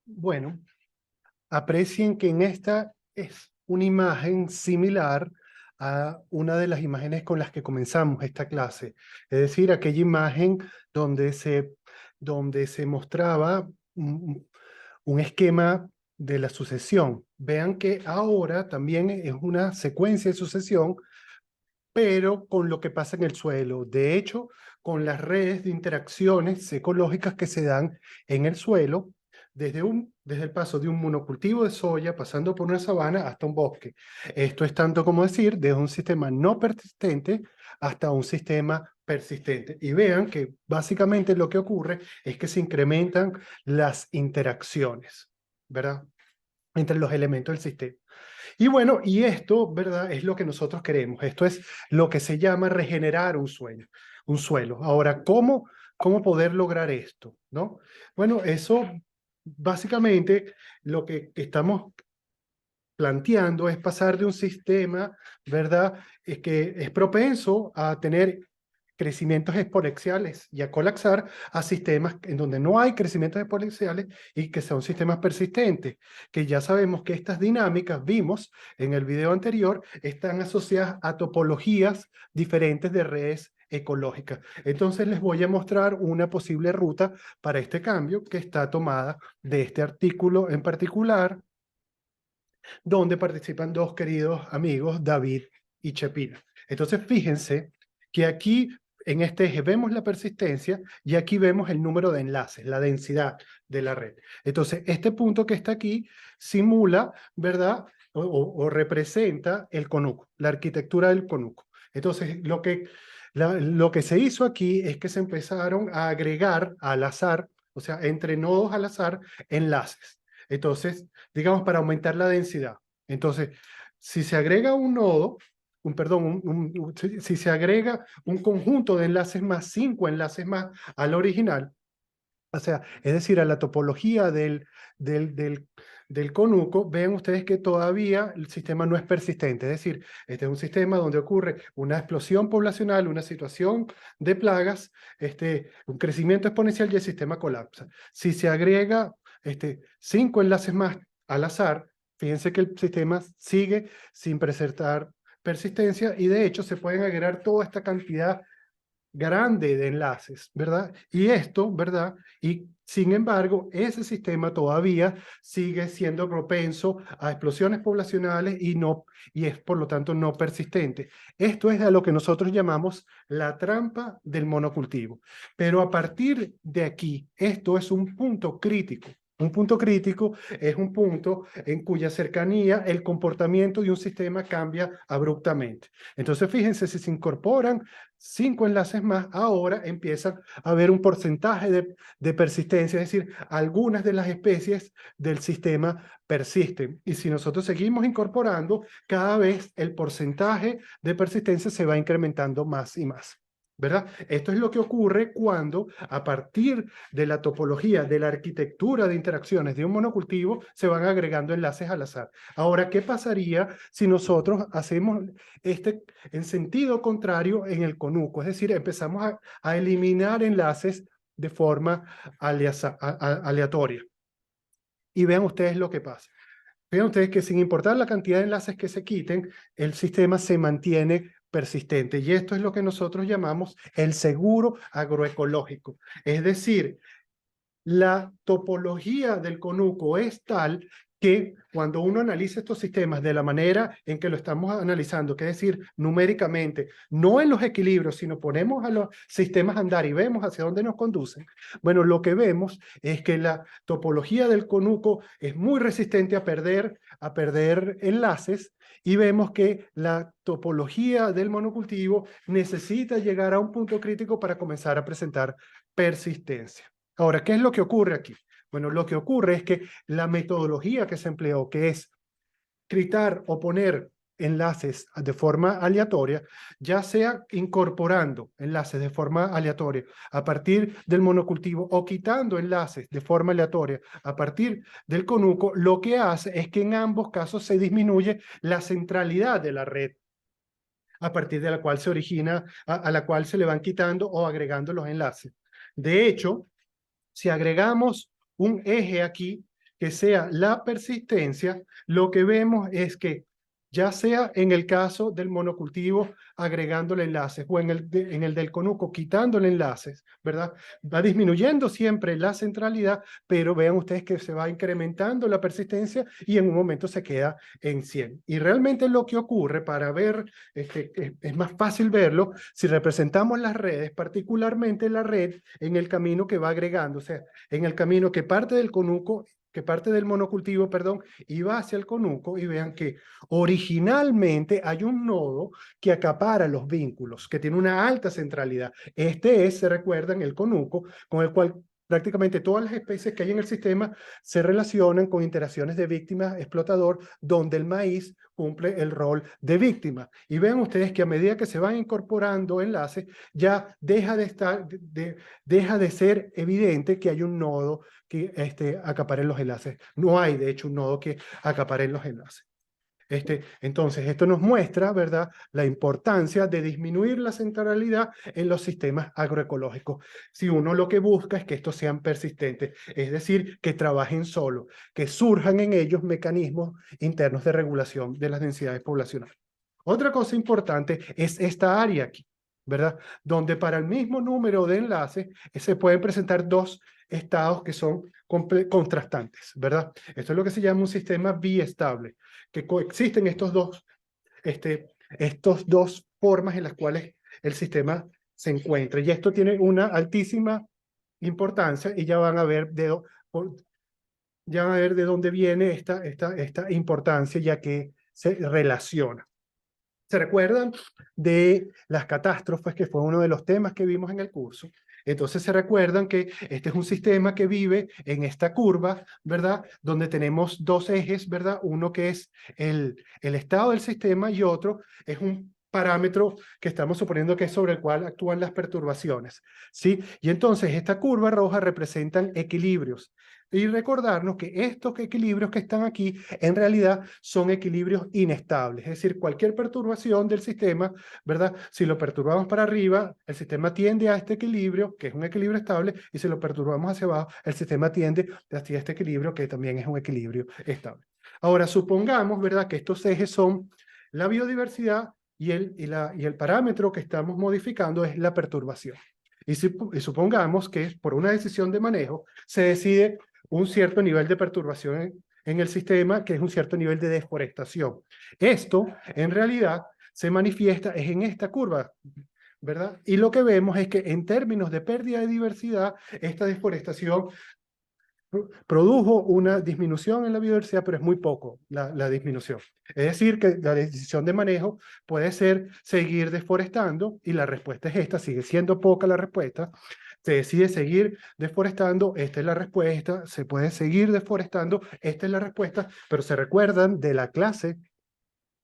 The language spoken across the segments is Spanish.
Bueno, aprecien que en esta es una imagen similar a una de las imágenes con las que comenzamos esta clase. Es decir, aquella imagen donde se mostraba un esquema de la sucesión. Vean que ahora también es una secuencia de sucesión, pero con lo que pasa en el suelo. De hecho, con las redes de interacciones ecológicas que se dan en el suelo, desde el paso de un monocultivo de soya, pasando por una sabana hasta un bosque. Esto es tanto como decir, desde un sistema no persistente hasta un sistema persistente. Y vean que básicamente lo que ocurre es que se incrementan las interacciones, ¿verdad? Entre los elementos del sistema. Y bueno, y esto, ¿verdad? Es lo que nosotros queremos. Esto es lo que se llama regenerar un suelo. Ahora, ¿cómo poder lograr esto? ¿No? Bueno, eso básicamente lo que estamos planteando es pasar de un sistema, ¿verdad? Que es propenso a tener crecimientos exponenciales y a colapsar a sistemas en donde no hay crecimientos exponenciales y que son sistemas persistentes, que ya sabemos que estas dinámicas, vimos en el video anterior, están asociadas a topologías diferentes de redes ecológicas. Entonces les voy a mostrar una posible ruta para este cambio que está tomada de este artículo en particular, donde participan dos queridos amigos, David y Chepina. Entonces, fíjense que aquí en este eje vemos la persistencia y aquí vemos el número de enlaces, la densidad de la red. Entonces, este punto que está aquí simula, ¿verdad? O representa el conuco, la arquitectura del conuco. Entonces, lo que se hizo aquí es que se empezaron a agregar al azar, o sea, entre nodos al azar, enlaces. Entonces, digamos, para aumentar la densidad. Entonces, si se agrega un nodo, si se agrega un conjunto de enlaces más, 5 enlaces más al original, o sea, es decir, a la topología del, del, del conuco, ven ustedes que todavía el sistema no es persistente. Es decir, este es un sistema donde ocurre una explosión poblacional, una situación de plagas, un crecimiento exponencial y el sistema colapsa. Si se agrega 5 enlaces más al azar, fíjense que el sistema sigue sin presentar persistencia y de hecho se pueden agregar toda esta cantidad grande de enlaces, ¿verdad? Y esto, ¿verdad? Y sin embargo, ese sistema todavía sigue siendo propenso a explosiones poblacionales y es por lo tanto no persistente. Esto es a lo que nosotros llamamos la trampa del monocultivo. Pero a partir de aquí, esto es un punto crítico. Un punto crítico es un punto en cuya cercanía el comportamiento de un sistema cambia abruptamente. Entonces, fíjense, si se incorporan 5 enlaces más, ahora empieza a haber un porcentaje de persistencia, es decir, algunas de las especies del sistema persisten. Y si nosotros seguimos incorporando, cada vez el porcentaje de persistencia se va incrementando más y más. ¿Verdad? Esto es lo que ocurre cuando, a partir de la topología, de la arquitectura de interacciones de un monocultivo, se van agregando enlaces al azar. Ahora, ¿qué pasaría si nosotros hacemos en sentido contrario en el conuco? Es decir, empezamos a eliminar enlaces de forma aleatoria. Y vean ustedes lo que pasa. Vean ustedes que sin importar la cantidad de enlaces que se quiten, el sistema se mantiene persistente. Y esto es lo que nosotros llamamos el seguro agroecológico. Es decir, la topología del conuco es tal que cuando uno analiza estos sistemas de la manera en que lo estamos analizando, que es decir, numéricamente, no en los equilibrios, sino ponemos a los sistemas a andar y vemos hacia dónde nos conducen, bueno, lo que vemos es que la topología del conuco es muy resistente a perder enlaces, y vemos que la topología del monocultivo necesita llegar a un punto crítico para comenzar a presentar persistencia. Ahora, ¿qué es lo que ocurre aquí? Bueno, lo que ocurre es que la metodología que se empleó, que es critar o poner enlaces de forma aleatoria, ya sea incorporando enlaces de forma aleatoria a partir del monocultivo o quitando enlaces de forma aleatoria a partir del conuco, lo que hace es que en ambos casos se disminuye la centralidad de la red, a partir de la cual se origina, a la cual se le van quitando o agregando los enlaces. De hecho, si agregamos un eje aquí, que sea la persistencia, lo que vemos es que ya sea en el caso del monocultivo agregándole enlaces o en el del conuco quitándole enlaces, ¿verdad? Va disminuyendo siempre la centralidad, pero vean ustedes que se va incrementando la persistencia y en un momento se queda en 100. Y realmente lo que ocurre para ver, es más fácil verlo si representamos las redes, particularmente la red en el camino que va agregando, o sea, en el camino que parte del conuco, que parte del monocultivo, perdón, y va hacia el conuco, y vean que originalmente hay un nodo que acapara los vínculos, que tiene una alta centralidad. Este es, se recuerdan, el conuco, con el cual prácticamente todas las especies que hay en el sistema se relacionan con interacciones de víctima-explotador, donde el maíz cumple el rol de víctima. Y vean ustedes que a medida que se van incorporando enlaces, ya deja de ser evidente que hay un nodo que acapare los enlaces. No hay, de hecho, un nodo que acapare los enlaces. Entonces, esto nos muestra, ¿verdad?, la importancia de disminuir la centralidad en los sistemas agroecológicos. Si uno lo que busca es que estos sean persistentes, es decir, que trabajen solo, que surjan en ellos mecanismos internos de regulación de las densidades poblacionales. Otra cosa importante es esta área aquí, ¿verdad?, donde para el mismo número de enlaces se pueden presentar dos estados que son contrastantes, ¿verdad? Esto es lo que se llama un sistema biestable, que coexisten estos dos formas en las cuales el sistema se encuentra. Y esto tiene una altísima importancia y ya van a ver de dónde viene esta importancia, ya que se relaciona. ¿Se recuerdan de las catástrofes, que fue uno de los temas que vimos en el curso? Entonces se recuerdan que este es un sistema que vive en esta curva, ¿verdad? Donde tenemos dos ejes, ¿verdad? Uno que es el estado del sistema y otro es un parámetro que estamos suponiendo que es sobre el cual actúan las perturbaciones, ¿sí? Y entonces esta curva roja representan equilibrios. Y recordarnos que estos equilibrios que están aquí en realidad son equilibrios inestables, es decir, cualquier perturbación del sistema, ¿verdad? Si lo perturbamos para arriba, el sistema tiende a este equilibrio, que es un equilibrio estable, y si lo perturbamos hacia abajo, el sistema tiende hacia este equilibrio, que también es un equilibrio estable. Ahora, supongamos, ¿verdad?, que estos ejes son la biodiversidad y el parámetro que estamos modificando es la perturbación. Y supongamos que por una decisión de manejo se decide un cierto nivel de perturbación en el sistema, que es un cierto nivel de deforestación. Esto, en realidad, se manifiesta en esta curva, ¿verdad? Y lo que vemos es que en términos de pérdida de diversidad, esta deforestación produjo una disminución en la biodiversidad, pero es muy poco la disminución. Es decir, que la decisión de manejo puede ser seguir deforestando, y la respuesta es esta, sigue siendo poca la respuesta. Se decide seguir deforestando, esta es la respuesta. Se puede seguir deforestando, esta es la respuesta. Pero se recuerdan de la clase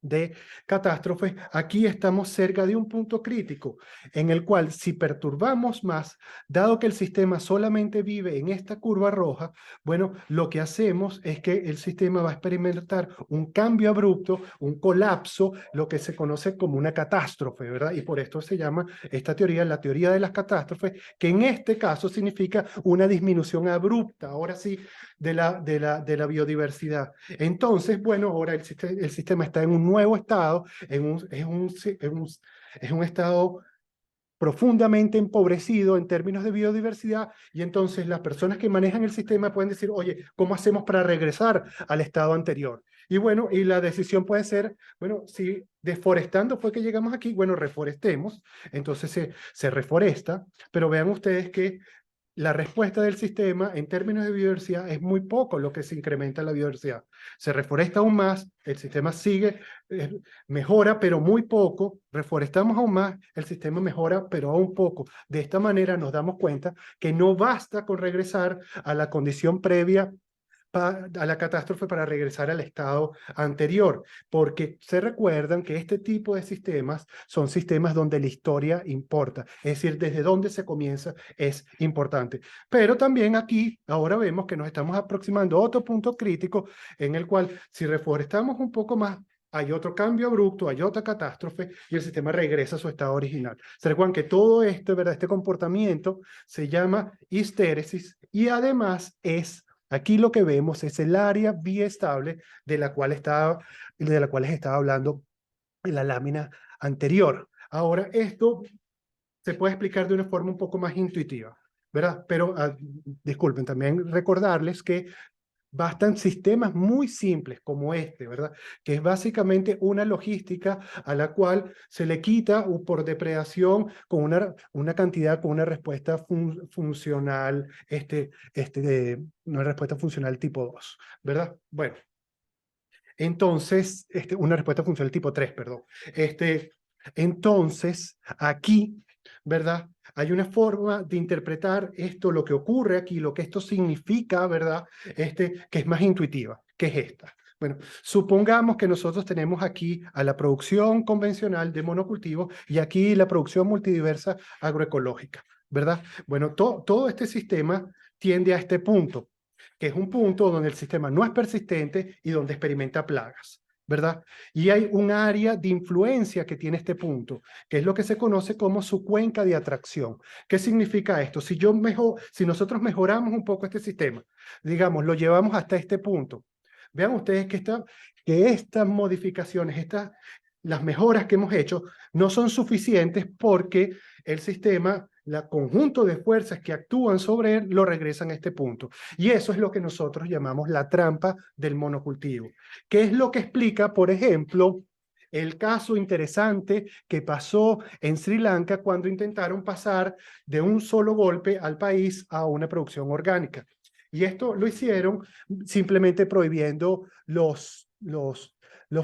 de catástrofes, aquí estamos cerca de un punto crítico en el cual, si perturbamos más, dado que el sistema solamente vive en esta curva roja, bueno, lo que hacemos es que el sistema va a experimentar un cambio abrupto, un colapso, lo que se conoce como una catástrofe, ¿verdad? Y por esto se llama esta teoría la teoría de las catástrofes, que en este caso significa una disminución abrupta, ahora sí, de la biodiversidad. Entonces, bueno, ahora el sistema está en un nuevo estado, es un estado profundamente empobrecido en términos de biodiversidad, y entonces las personas que manejan el sistema pueden decir, oye, ¿cómo hacemos para regresar al estado anterior? Y bueno, y la decisión puede ser, bueno, si deforestando fue que llegamos aquí, bueno, reforestemos, entonces se reforesta, pero vean ustedes que la respuesta del sistema en términos de biodiversidad es muy poco lo que se incrementa la biodiversidad. Se reforesta aún más, el sistema sigue, mejora, pero muy poco. Reforestamos aún más, el sistema mejora, pero aún poco. De esta manera nos damos cuenta que no basta con regresar a la condición previa a la catástrofe para regresar al estado anterior, porque se recuerdan que este tipo de sistemas son sistemas donde la historia importa, es decir, desde dónde se comienza es importante. Pero también aquí, ahora vemos que nos estamos aproximando a otro punto crítico en el cual, si reforestamos un poco más, hay otro cambio abrupto, hay otra catástrofe y el sistema regresa a su estado original. Se recuerdan que todo esto, ¿verdad?, este comportamiento se llama histéresis y además es Aquí lo que vemos es el área biestable de la cual les estaba hablando en la lámina anterior. Ahora, esto se puede explicar de una forma un poco más intuitiva, ¿verdad? Pero disculpen, también recordarles que bastan sistemas muy simples como este, ¿verdad? Que es básicamente una logística a la cual se le quita por depredación con una cantidad, con una respuesta funcional, una respuesta funcional tipo 2, ¿verdad? Bueno, entonces, una respuesta funcional tipo 3, perdón. Entonces, aquí, ¿verdad? Hay una forma de interpretar esto, lo que ocurre aquí, lo que esto significa, ¿verdad? Que es más intuitiva, que es esta. Bueno, supongamos que nosotros tenemos aquí a la producción convencional de monocultivos y aquí la producción multidiversa agroecológica, ¿verdad? Bueno, todo este sistema tiende a este punto, que es un punto donde el sistema no es persistente y donde experimenta plagas, ¿verdad? Y hay un área de influencia que tiene este punto, que es lo que se conoce como su cuenca de atracción. ¿Qué significa esto? Si nosotros mejoramos un poco este sistema, digamos, lo llevamos hasta este punto, vean ustedes que estas modificaciones, las mejoras que hemos hecho, no son suficientes porque el sistema, el conjunto de fuerzas que actúan sobre él, lo regresan a este punto. Y eso es lo que nosotros llamamos la trampa del monocultivo. ¿Qué es lo que explica, por ejemplo, el caso interesante que pasó en Sri Lanka cuando intentaron pasar de un solo golpe al país a una producción orgánica? Y esto lo hicieron simplemente prohibiendo los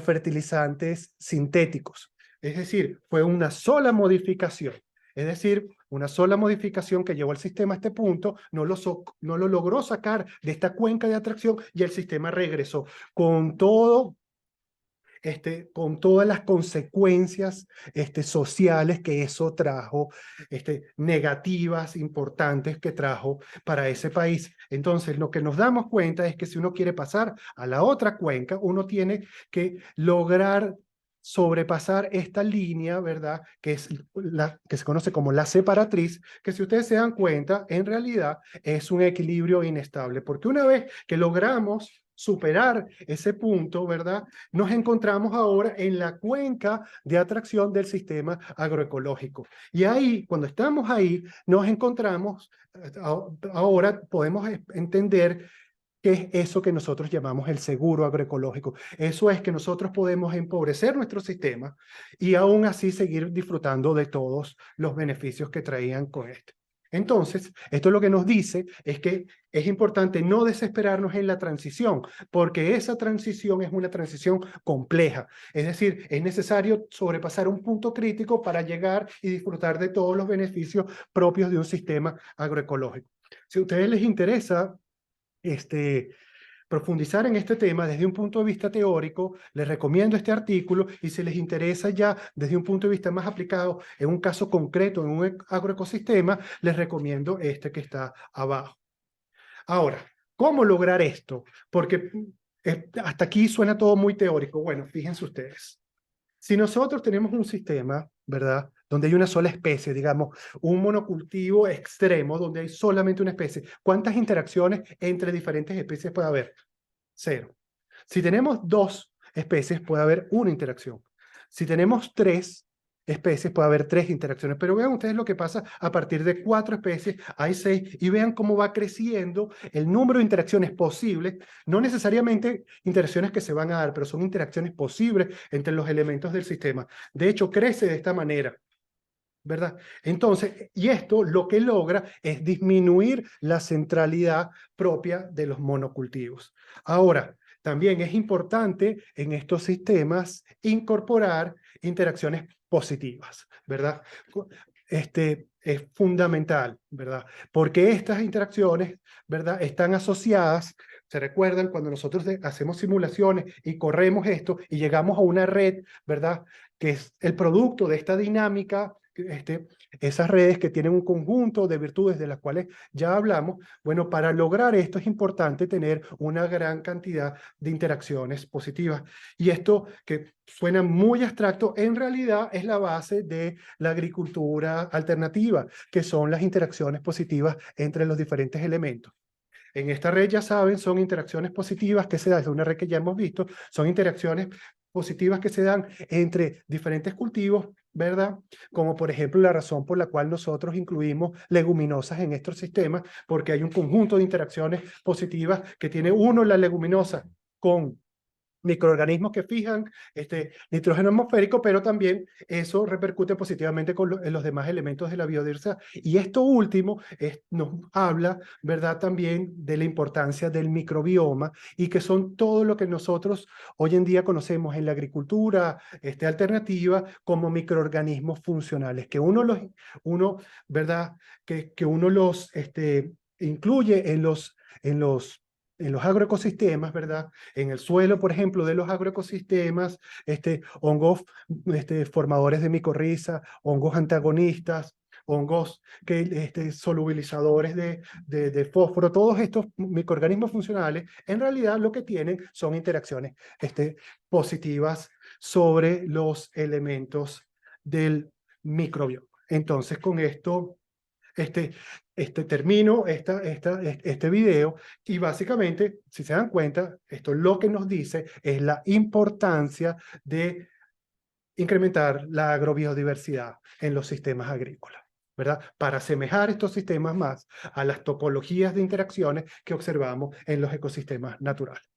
fertilizantes sintéticos. Es decir, fue una sola modificación. Es decir, una sola modificación que llevó al sistema a este punto, no lo logró sacar de esta cuenca de atracción y el sistema regresó con con todas las consecuencias sociales que eso trajo, negativas, importantes que trajo para ese país. Entonces, lo que nos damos cuenta es que si uno quiere pasar a la otra cuenca, uno tiene que lograr sobrepasar esta línea, ¿verdad? Que es que se conoce como la separatriz, que si ustedes se dan cuenta, en realidad es un equilibrio inestable, porque una vez que logramos superar ese punto, ¿verdad? Nos encontramos ahora en la cuenca de atracción del sistema agroecológico. Y ahí, cuando estamos ahí, nos encontramos, ahora podemos entender qué es eso que nosotros llamamos el seguro agroecológico. Eso es que nosotros podemos empobrecer nuestro sistema y aún así seguir disfrutando de todos los beneficios que traían con este. Entonces, esto lo que nos dice es que es importante no desesperarnos en la transición, porque esa transición es una transición compleja. Es decir, es necesario sobrepasar un punto crítico para llegar y disfrutar de todos los beneficios propios de un sistema agroecológico. Si a ustedes les interesa profundizar en este tema desde un punto de vista teórico, les recomiendo este artículo y si les interesa ya desde un punto de vista más aplicado en un caso concreto, en un agroecosistema, les recomiendo este que está abajo. Ahora, ¿cómo lograr esto? Porque hasta aquí suena todo muy teórico. Bueno, fíjense ustedes. Si nosotros tenemos un sistema, ¿verdad? Donde hay una sola especie, digamos, un monocultivo extremo donde hay solamente una especie, ¿cuántas interacciones entre diferentes especies puede haber? Cero. Si tenemos dos especies, puede haber una interacción. Si tenemos tres especies, puede haber tres interacciones. Pero vean ustedes lo que pasa a partir de cuatro especies, hay seis, y vean cómo va creciendo el número de interacciones posibles, no necesariamente interacciones que se van a dar, pero son interacciones posibles entre los elementos del sistema. De hecho, crece de esta manera, ¿verdad? Entonces, y esto lo que logra es disminuir la centralidad propia de los monocultivos. Ahora, también es importante en estos sistemas interacciones positivas, ¿verdad? Es fundamental, ¿verdad? Porque estas interacciones, ¿verdad? Están asociadas. ¿Se recuerdan cuando nosotros hacemos simulaciones y corremos esto y llegamos a una red, ¿verdad? Que es el producto de esta dinámica, esas redes que tienen un conjunto de virtudes de las cuales ya hablamos. Bueno, para lograr esto es importante tener una gran cantidad de interacciones positivas. Y esto que suena muy abstracto, en realidad es la base de la agricultura alternativa, que son las interacciones positivas entre los diferentes elementos. En esta red, ya saben, son interacciones positivas que se dan, es una red que ya hemos visto, son interacciones positivas que se dan entre diferentes cultivos, ¿verdad? Como por ejemplo la razón por la cual nosotros incluimos leguminosas en estos sistemas, porque hay un conjunto de interacciones positivas que tiene uno, la leguminosa, con microorganismos que fijan nitrógeno atmosférico, pero también eso repercute positivamente en los demás elementos de la biodiversidad. Y esto último nos habla, ¿verdad?, también de la importancia del microbioma, y que son todo lo que nosotros hoy en día conocemos en la agricultura alternativa como microorganismos funcionales, que ¿verdad?, que uno los incluye en los agroecosistemas, ¿verdad? En el suelo, por ejemplo, de los agroecosistemas, hongos formadores de micorriza, hongos antagonistas, hongos solubilizadores de fósforo, todos estos microorganismos funcionales, en realidad lo que tienen son interacciones positivas sobre los elementos del microbioma. Entonces, con esto este, termino este video, y básicamente, si se dan cuenta, esto lo que nos dice es la importancia de incrementar la agrobiodiversidad en los sistemas agrícolas, ¿verdad? Para asemejar estos sistemas más a las topologías de interacciones que observamos en los ecosistemas naturales.